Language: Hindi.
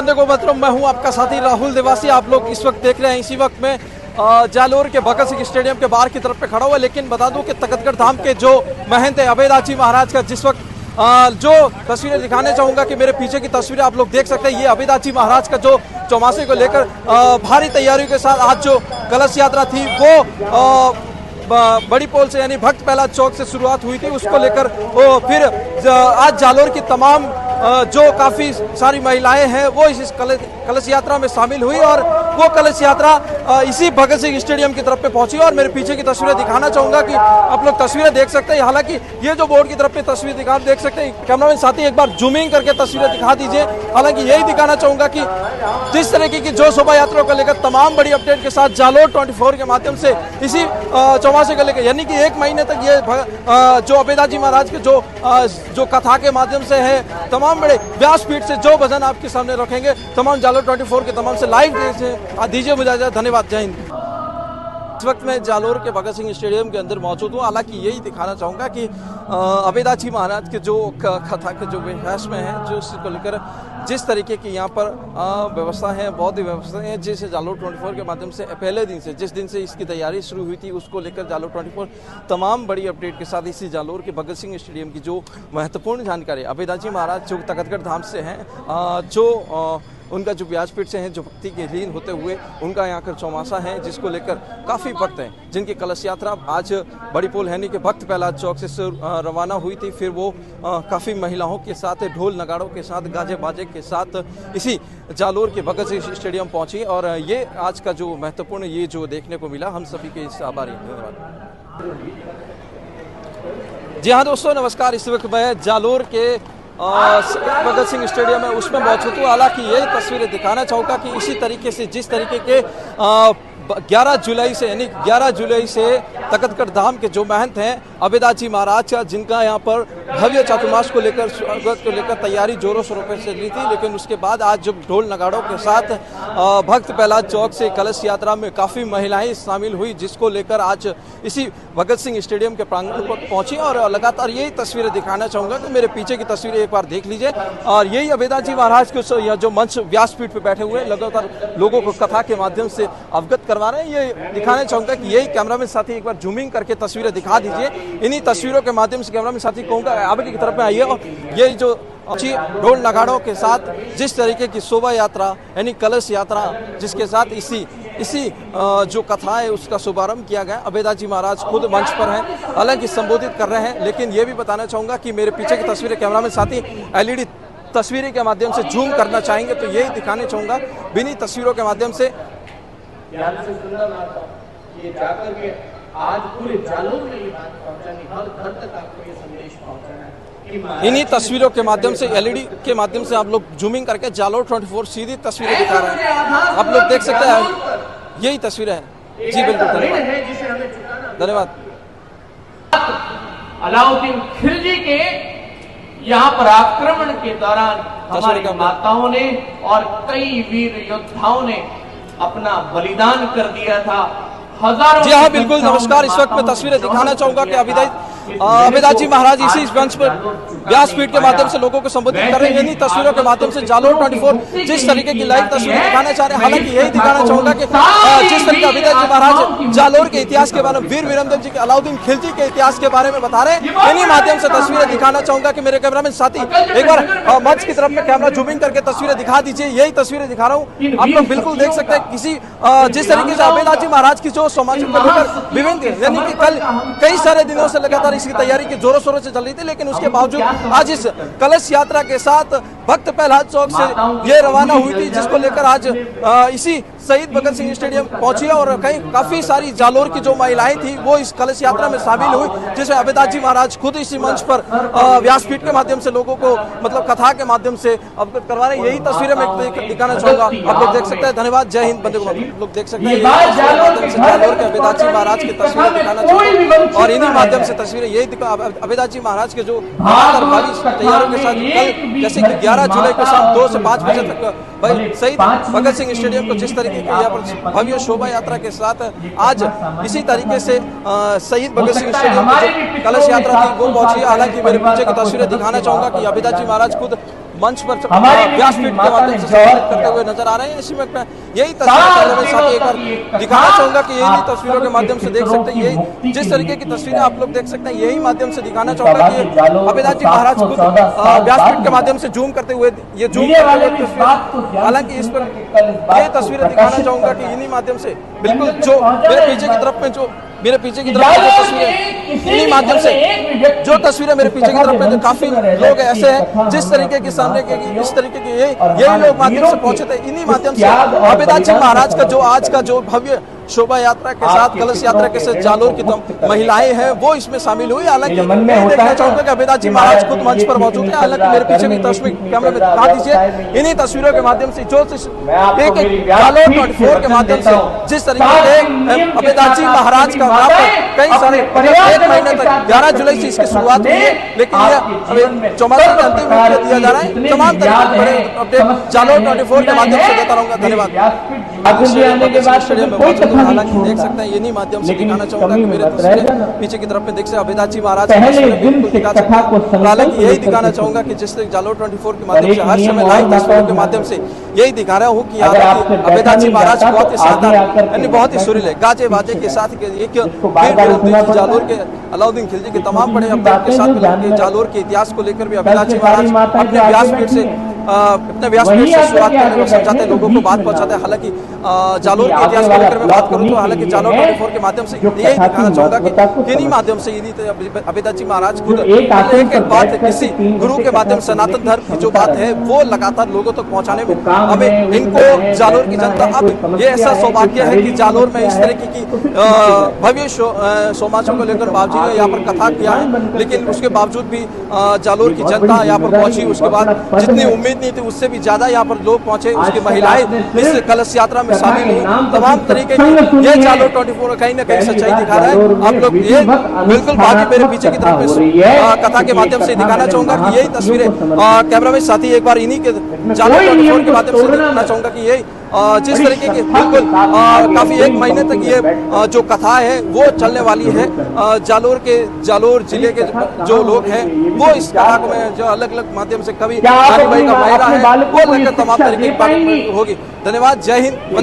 बंदे को मतलब मैं हूं आपका साथी राहुल देवासी। आप लोग इस वक्त देख रहे हैं, इसी वक्त में जालोर के भगत सिंह स्टेडियम के बाहर की तरफ पे खड़ा हुआ। लेकिन बता दूं कि तकतगढ़ धाम के जो महंत है अभेदाजी महाराज का जिस वक्त जो तस्वीरें दिखाने चाहूंगा कि मेरे पीछे की तस्वीरें आप लोग देख सकते हैं। ये अभेदाजी महाराज का जो चौमासे को लेकर भारी तैयारियों के साथ आज जो कलश यात्रा थी वो बड़ी पोल से यानी भक्त प्रहलाद चौक से शुरुआत हुई थी। उसको लेकर वो फिर आज जालोर की तमाम जो काफी सारी महिलाएं हैं वो इस कलश यात्रा में शामिल हुई और वो कलश यात्रा इसी भगत सिंह स्टेडियम की तरफ पे पहुंची। और मेरे पीछे की तस्वीरें दिखाना चाहूंगा कि आप लोग तस्वीरें देख सकते हैं। हालांकि ये जो बोर्ड की तरफ पे तस्वीर देख सकते हैं, कैमरामैन साथी एक बार जूमिंग करके तस्वीरें दिखा दीजिए। हालांकि यही दिखाना चाहूंगा कि जिस तरीके की जो शोभा यात्रा को लेकर तमाम बड़ी अपडेट के साथ जालोर 24 के माध्यम से इसी चौमासे को लेकर यानी कि 1 महीने तक ये जो अभेदाजी महाराज के जो कथा के माध्यम से है, तमाम बड़े व्यासपीठ से जो भजन आपके सामने रखेंगे, तमाम जालोर 24 के तमाम से लाइव दीजिए मुझे धन्यवाद। जय हिंद। इस वक्त मैं जालोर के भगत सिंह स्टेडियम के अंदर मौजूद हूँ। हालांकि यही दिखाना चाहूँगा कि अभेदाजी महाराज के जो कथा के जो विकास में है, जो उसको लेकर जिस तरीके की यहाँ पर व्यवस्था है, बहुत ही व्यवस्था है, जिसे जालोर 24 के माध्यम से पहले दिन से जिस दिन से इसकी तैयारी शुरू हुई थी उसको लेकर जालोर 24 तमाम बड़ी अपडेट के साथ इसी जालोर के भगत सिंह स्टेडियम की जो महत्वपूर्ण जानकारी अभेदाजी महाराज जो तकतगढ़ धाम से हैं, जो उनका जो व्यासपीठ से हैं, जो भक्ति के लीन होते हुए उनका यहाँ का चौमासा है, जिसको लेकर काफ़ी भक्त हैं, जिनकी कलश यात्रा आज बड़ी पोल हैनी के भक्त प्रहलाद चौक से रवाना हुई थी। फिर वो काफ़ी महिलाओं के साथ, ढोल नगाड़ों के साथ, गाजे बाजे के साथ इसी जालोर के भगत सिंह स्टेडियम पहुँची। और ये आज का जो महत्वपूर्ण ये जो देखने को मिला, हम सभी के इस आभारी। धन्यवाद। जी हाँ दोस्तों, नमस्कार। इस वक्त मैं जालोर के भगत सिंह स्टेडियम है उसमें मौजूद हूँ। हालांकि ये तस्वीरें दिखाना चाहूँगा कि इसी तरीके से जिस तरीके के 11 जुलाई से यानी 11 जुलाई से तकतगढ़ धाम के जो महंत हैं अभेदाजी महाराज का, जिनका यहाँ पर भव्य चातुर्मास को लेकर स्वागत को लेकर तैयारी जोरों शोरों पर से ली थी। लेकिन उसके बाद आज जब ढोल नगाड़ों के साथ भक्त प्रहलाद चौक से कलश यात्रा में काफ़ी महिलाएं शामिल हुई, जिसको लेकर आज इसी भगत सिंह स्टेडियम के प्रांगण पर पहुंची। और लगातार यही तस्वीरें दिखाना चाहूँगा कि मेरे पीछे की तस्वीरें एक बार देख लीजिए। और यही अभेदाजी महाराज के जो मंच व्यासपीठ पर बैठे हुए लगातार लोगों को कथा के माध्यम से अवगत करवा रहे हैं। ये दिखाना चाहूँगा कि यही कैमरामैन साथी एक बार जूमिंग करके तस्वीरें दिखा दीजिए। इन्हीं तस्वीरों के माध्यम से कैमरामैन साथी कहूँगा आगे की तरफ में आइए। और ये जो अच्छी ढोल नगाड़ों के साथ जिस तरीके की शोभा यात्रा यानी कलश यात्रा, जिसके साथ इसी जो कथा है उसका शुभारंभ किया गया। अभेदाजी महाराज खुद मंच पर हैं, हालांकि संबोधित कर रहे हैं। लेकिन ये भी बताना चाहूँगा कि मेरे पीछे की तस्वीरें कैमरामैन साथी LED तस्वीरें के माध्यम से जूम करना चाहेंगे तो यही दिखाने चाहूँगा बिन्हीं तस्वीरों के माध्यम से। ये जाकर के आज पूरे जालोर में ये बात पहुंचानी, हर घर तक आपको ये संदेश पहुंचाना है। इन्हीं तस्वीरों के माध्यम से LED के माध्यम से आप लोग जूमिंग करके जालोर 24 सीधी तस्वीरें दिखा रहे हैं। आप लोग देख सकते हैं, यही तस्वीरें हैं। जी बिल्कुल, धन्यवाद। धन्यवाद। अलाउद्दीन खिलजी के यहाँ पर आक्रमण के दौरान हमारी माताओं ने और कई वीर योद्धाओं ने अपना बलिदान कर दिया था। हजारों। जी हाँ बिल्कुल, नमस्कार। इस वक्त मैं तस्वीरें दिखाना चाहूंगा कि अभेदाजी महाराज इसी मंच पर व्यासपीठ के माध्यम से लोगों को संबोधित कर रहे हैं। इन्हीं तस्वीरों के माध्यम से जालोर 24 जिस तरीके की लाइव तस्वीरें दिखाना चाह रहे हैं। हालांकि यही दिखाना चाहूंगा कि जिस तरीके अभेदाजी महाराज जालोर के इतिहास के बारे में, वीर वीरमदेव जी के, अलाउद्दीन खिलजी के इतिहास के बारे में बता रहे हैं, इन्हीं माध्यम से तस्वीरें दिखाना चाहूंगा कि मेरे कैमरामैन साथी एक बार मंच की तरफ में कैमरा जूमिंग करके तस्वीरें दिखा दीजिए। यही तस्वीरें दिखा रहा हूँ, आप लोग बिल्कुल देख सकते हैं। जिस तरीके से अभेदाजी महाराज की जो समाज को लेकर विभिन्न यानी कि कल कई सारे दिनों से लगातार इसकी तैयारी की जोरों शोरों से चल रही थी। लेकिन उसके बावजूद आज इस कलश यात्रा के साथ भक्त प्रहलाद चौक से ये रवाना हुई थी, जिसको लेकर आज इसी शहीद भगत सिंह स्टेडियम पहुंची और काफी सारी जालोर की जो महिलाएं थी वो इस कलश यात्रा में शामिल हुई, जिसे अभेदाजी महाराज खुद इसी मंच पर व्यासपीठ के माध्यम से लोगों को मतलब कथा के माध्यम से अवगत करवा रहे हैं। यही तस्वीरें मैं दिखाना चाहूंगा, आप लोग देख सकते हैं। धन्यवाद। जय हिंद। बंदे लोग देख सकते हैं जालोर के अभेदाजी महाराज की तस्वीरें दिखाना चाहूंगा। और इन्हीं माध्यम से तस्वीरें यही अभेदाजी महाराज के जो भावी तैयारियों के साथ कल जैसे कि 11 जुलाई को शाम 2 से 5 बजे तक भाई शहीद भगत सिंह स्टेडियम को जिस तरीके की यहाँ पर भव्य शोभा यात्रा के साथ आज इसी तरीके से शहीद भगत सिंह स्टेडियम की जो कलश यात्रा थी वो पहुंची। हालांकि मेरे पीछे की तस्वीरें दिखाना चाहूंगा कि अभेदाजी महाराज खुद मंच पर हमारी व्यासपीठ के माता माध्यम ने से जौहर संबोधित करते किया। हुए नजर आ रहे हैं। इसी वक्त मैं यही तस्वीर मेरे साथ एक बार दिखाना चाहूंगा कि यही तस्वीरों के माध्यम से देख सकते हैं, यही जिस तरीके की तस्वीरें आप लोग देख सकते हैं, यही माध्यम से दिखाना चाहूंगा कि अभेदास जी महाराज खुद व्यासपीठ के माध्यम से जूम करते हुए ये जूम हालांकि इस पर ये तस्वीरें दिखाना चाहूंगा कि इन्हीं माध्यम से बिल्कुल जो मेरे पीछे की तरफ में जो तस्वीरें इन्हीं माध्यम से जो तस्वीरें मेरे पीछे की तरफ में काफी लोग ऐसे हैं जिस तरीके के सामने के इस तरीके के यही लोग माध्यम से पहुंचे थे। इन्हीं माध्यम से अभेदास जी महाराज का जो आज का जो भव्य शोभा यात्रा के साथ कलश यात्रा के साथ जालोर की महिलाएं हैं वो इसमें शामिल हुई। हालांकि मैं देखना चाहूंगा कि अभेदास जी महाराज खुद मंच पर मौजूद है। हालांकि मेरे पीछे की तस्वीर कैमरे में दिखा दीजिए, इन्हीं तस्वीरों के माध्यम से जो एक जालोर 24 के माध्यम से जिस तरीके से अभेदास जी महाराज का वहां पर कई सारे 1 महीने तक 11 जुलाई से इसकी शुरुआत हुई है, लेकिन ये 84 के अंतिम रूप में दिया जा रहा है। तमाम तरीके बड़े अपडेट जालोर 24 के माध्यम से देता रहूंगा। धन्यवाद। हालांकि देख सकते हैं इन्हीं माध्यम से दिखाना चाहूंगा कि मेरे तस्वीरें पीछे की तरफ में देख सकते हैं अभेदास जी महाराज हालांकि यही दिखाना चाहूंगा कि जिस जालोर 24 के माध्यम से हर समय लाइव तस्वीरों के माध्यम से यही दिखा रहा हूँ कि अभेदास जी महाराज बहुत ही शानदार यानी बहुत ही सुरीले गाजे बाजे के साथ जालोर के अलाउद्दीन खिलजी के तमाम बड़े अपडेट के साथ जालोर के इतिहास को लेकर भी अभेदास जी महाराज अपने व्यासपीठ से शुरुआत करने को समझाते हैं, लोगों को बात पहुंचाते हैं। हालांकि जालोर के इतिहास को लेकर मैं बात करूं तो हालांकि जालोर 24 के माध्यम से यही दिखाना चाहूंगा कि इन्हीं माध्यम से इन्हीं अभेदास जी महाराज खुद एक बात किसी गुरु के माध्यम सनातन धर्म की जो बात है वो लगातार लोगों तक पहुंचाने में हमें इनको जालोर की जनता अब ये ऐसा सौभाग्य है कि जालोर में इस तरीके की भव्य सोमाचों को लेकर बाबूजी ने यहाँ पर कथा किया है, लेकिन उसके बावजूद भी जालोर की जनता यहाँ पर पहुंची। उसके बाद जितनी उम्मीद नहीं थी उससे भी ज्यादा यहाँ पर लोग पहुंचे, उसकी महिलाएं इस कलश यात्रा में शामिल हुई। तमाम तरीके की ये जालोर 24 कहीं ना कहीं सच्चाई दिखा रहा है। आप लोग ये बिल्कुल बाकी मेरे पीछे की तरफ कथा के माध्यम से दिखाना चाहूंगा कि यही तस्वीरें कैमरामैन साथी एक बार इन्हीं के जालोर 24 के माध्यम से दिखाना चाहूंगा कि यही जिस तरीके की बिल्कुल काफी 1 महीने तक ये जो कथा है वो चलने वाली है। जालोर जिले के जो लोग हैं वो इस कथा को में जो अलग अलग माध्यम से कभी भाई का महिला है वो लेकर तमाम तरीके की बात होगी। धन्यवाद, जय हिंद।